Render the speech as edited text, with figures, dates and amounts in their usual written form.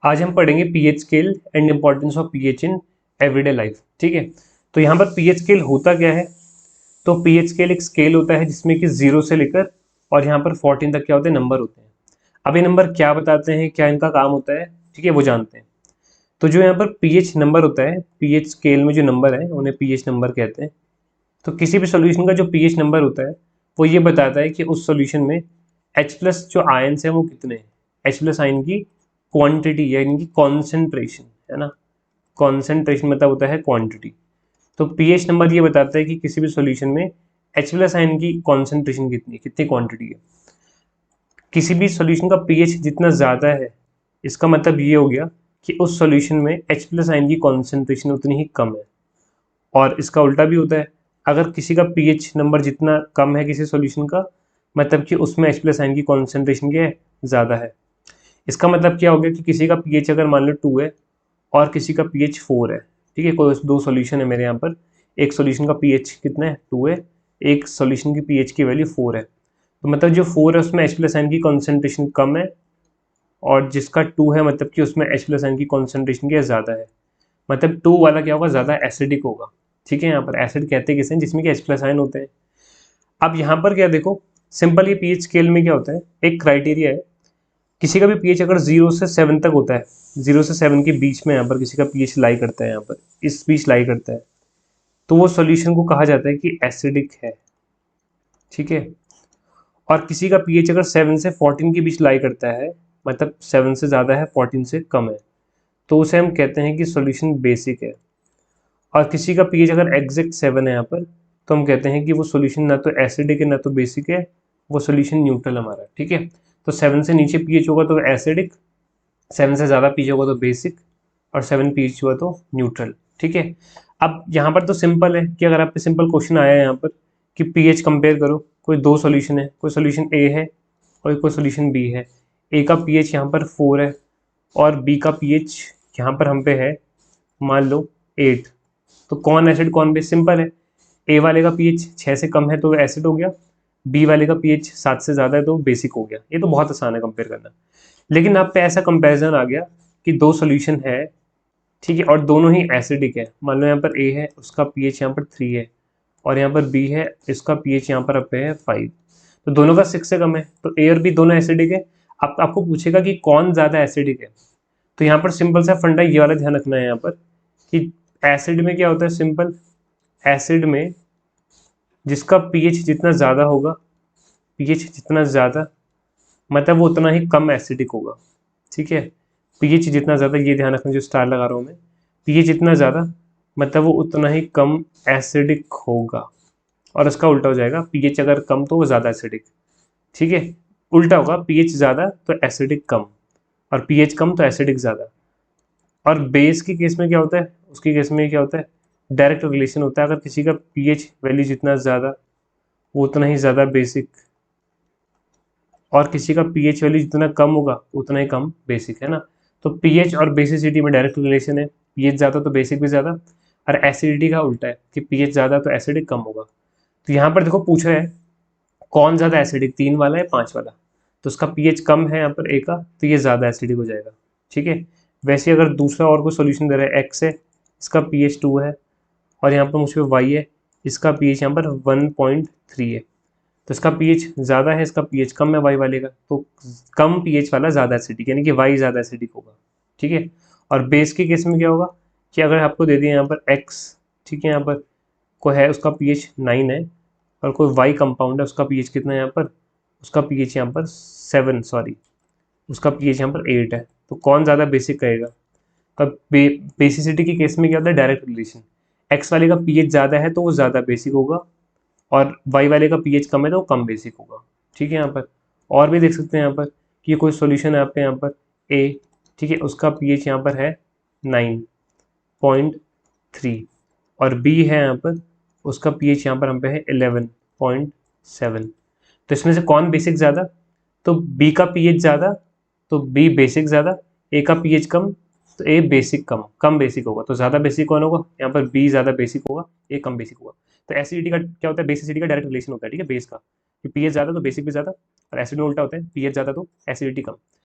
आज हम पढ़ेंगे pH scale and importance of pH in everyday life. ठीक है, तो यहाँ पर पीएच स्केल होता क्या है। तो पीएच स्केल एक स्केल होता है जिसमें कि 0 से लेकर और यहाँ पर 14 तक क्या होते हैं, नंबर होते हैं। अब ये नंबर क्या बताते हैं, क्या इनका काम होता है, ठीक है, वो जानते हैं। तो जो यहाँ पर पीएच नंबर होता है, पीएच स्केल में जो नंबर है उन्हें पीएच नंबर कहते हैं। तो किसी भी सॉल्यूशन का जो पीएच नंबर होता है वो ये बताता है कि उस सॉल्यूशन में H प्लस जो आयन्स हैं वो कितने हैं। H प्लस आयन की क्वांटिटी यानी कि कॉन्सेंट्रेशन, है ना। कॉन्सेंट्रेशन मतलब होता है क्वांटिटी। तो पीएच नंबर ये बताता है कि किसी भी सॉल्यूशन में H प्लस आयन की कॉन्सेंट्रेशन कितनी है, कितनी क्वांटिटी है। किसी भी सॉल्यूशन का पीएच जितना ज़्यादा है, इसका मतलब ये हो गया कि उस सॉल्यूशन में H प्लस आयन की कॉन्सेंट्रेशन उतनी ही कम है। और इसका उल्टा भी होता है, अगर किसी का पीएच नंबर जितना कम है किसी सॉल्यूशन का, मतलब कि उसमें H प्लस आयन की कॉन्सेंट्रेशन क्या है, ज़्यादा है। इसका मतलब क्या हो गया कि किसी का पीएच अगर मान लो 2 है और किसी का पीएच 4 है, ठीक है, कोई दो सॉल्यूशन है मेरे यहाँ पर। एक सॉल्यूशन का पीएच कितना है, 2 है। एक सॉल्यूशन की पीएच की वैल्यू 4 है। तो मतलब जो 4 है उसमें H प्लस आयन की कॉन्सेंट्रेशन कम है, और जिसका 2 है मतलब कि उसमें H प्लस आयन की कॉन्सेंट्रेशन क्या ज़्यादा है। मतलब 2 वाला क्या होगा, ज़्यादा एसिडिक होगा। ठीक है, यहाँ पर एसिड कहते हैं किसे, जिसमें कि H प्लस आयन होते हैं। अब यहाँ पर क्या देखो, सिंपल ये पीएच स्केल में क्या होता है, एक क्राइटेरिया है। किसी का भी पीएच अगर 0 से 7 तक होता है, 0 से 7 के बीच में यहाँ पर किसी का पीएच लाई करता है, यहाँ पर इस बीच लाई करता है, तो वो सॉल्यूशन को कहा जाता है कि एसिडिक है। ठीक है, और किसी का पीएच अगर 7 से 14 के बीच लाई करता है, मतलब 7 से ज़्यादा है 14 से कम है, तो उसे हम कहते हैं कि सॉल्यूशन बेसिक है। और किसी का पीएच अगर एग्जैक्ट 7 है यहाँ पर, तो हम कहते हैं कि वो सॉल्यूशन ना तो एसिडिक है ना तो बेसिक है, वो सॉल्यूशन न्यूट्रल हमारा। ठीक है, तो 7 से नीचे पीएच होगा तो एसिडिक, 7 से ज़्यादा पीएच होगा तो बेसिक, और 7 पीएच हुआ तो न्यूट्रल। ठीक है, अब यहाँ पर तो सिंपल है कि अगर आप पे सिंपल क्वेश्चन आया है यहाँ पर कि पीएच कंपेयर करो, कोई दो सॉल्यूशन है, कोई सॉल्यूशन ए है और कोई सॉल्यूशन बी है। ए का पीएच यहाँ पर 4 है और बी का पीएच यहाँ पर हम पे है मान लो 8। तो कौन एसिड कौन बेस, सिंपल है। ए वाले का पीएच 6 से कम है तो एसिड हो गया, बी वाले का पीएच 7 से ज़्यादा है तो बेसिक हो गया। ये तो बहुत आसान है कंपेयर करना। लेकिन आप पे ऐसा कंपैरिजन आ गया कि दो सॉल्यूशन है, ठीक है, और दोनों ही एसिडिक है। मान लो यहाँ पर ए है, उसका पीएच यहाँ पर 3 है, और यहाँ पर बी है, इसका पीएच यहाँ पर पे है 5। तो दोनों का 6 से कम है, तो ए और बी दोनों एसिडिक है। आपको पूछेगा कि कौन ज़्यादा एसिडिक है, तो यहाँ पर सिंपल सा फंडा ये वाला ध्यान रखना है यहाँ पर कि एसिड में क्या होता है, सिंपल, एसिड में जिसका पीएच जितना ज़्यादा होगा, पीएच जितना ज़्यादा मतलब वो उतना ही कम एसिडिक होगा। ठीक है, पीएच जितना ज़्यादा, ये ध्यान रखना जो स्टार लगा रहा हूँ मैं, पीएच जितना ज़्यादा मतलब वो उतना ही कम एसिडिक होगा। और उसका उल्टा हो जाएगा, पीएच अगर कम तो वो ज़्यादा एसिडिक। ठीक है, उल्टा होगा, पीएच ज़्यादा तो एसिडिक कम, और पीएच कम तो एसिडिक ज़्यादा। और बेस की केस में क्या होता है, उसकी केस में क्या होता है, डायरेक्ट रिलेशन होता है। अगर किसी का पीएच वैल्यू जितना ज़्यादा वो उतना ही ज़्यादा बेसिक, और किसी का पीएच वैल्यू जितना कम होगा उतना ही कम बेसिक, है ना। तो पीएच और बेसिसिटी में डायरेक्ट रिलेशन है, पीएच ज़्यादा तो बेसिक भी ज़्यादा। और एसिडिटी का उल्टा है कि पीएच ज़्यादा तो एसिडिक कम होगा। तो यहाँ पर देखो पूछा है कौन ज़्यादा एसिडिक, 3 वाला है 5 वाला। तो उसका पीएच कम है यहाँ पर ए का, तो ये ज़्यादा एसिडिक हो जाएगा। ठीक है, वैसे अगर दूसरा और कोई सोल्यूशन दे रहा है, एक्स है, इसका पीएच 2 है, और यहाँ पर मुझ पर वाई है, इसका पीएच यहाँ पर 1.3 है। तो इसका पीएच ज़्यादा है, इसका पीएच कम है वाई वाले का, तो कम पीएच वाला ज़्यादा एसिडिक, यानी कि वाई ज़्यादा एसिडिक होगा। ठीक है, और बेस के केस में क्या होगा कि अगर आपको दे दिया यहाँ पर एक्स, ठीक है, यहाँ पर को है उसका पीएच 9 है, और कोई वाई कंपाउंड है उसका पीएच कितना है यहाँ पर, उसका पीएच यहाँ पर 7, सॉरी, उसका पीएच यहाँ पर 8 है। तो कौन ज़्यादा बेसिक कहेगा। अब बेसिसिटी के केस में क्या होता है, डायरेक्ट रिलेशन। एक्स वाले का पीएच ज़्यादा है तो वो ज़्यादा बेसिक होगा, और वाई वाले का पीएच कम है तो वो कम बेसिक होगा। ठीक है, यहाँ पर और भी देख सकते हैं यहाँ पर कि ये कोई सॉल्यूशन है आपके यहाँ पर ए, ठीक है, उसका पीएच यहाँ पर है 9.3, और बी है यहाँ पर, उसका पीएच यहाँ पर हम पे है 11.7। तो इसमें से कौन बेसिक ज़्यादा, तो बी का पीएच ज़्यादा तो बी बेसिक ज़्यादा, ए का पीएच कम तो ए बेसिक कम, कम बेसिक होगा। तो ज़्यादा बेसिक कौन होगा, यहाँ पर बी ज़्यादा बेसिक होगा, ए कम बेसिक होगा। तो एसिडिटी का क्या होता है, बेसिसिटी का डायरेक्ट रिलेशन होता है, ठीक है, बेस का, कि पीएच ज़्यादा तो बेसिक भी ज़्यादा, और एसिड में उल्टा होता है, पीएच ज़्यादा तो एसिडिटी कम।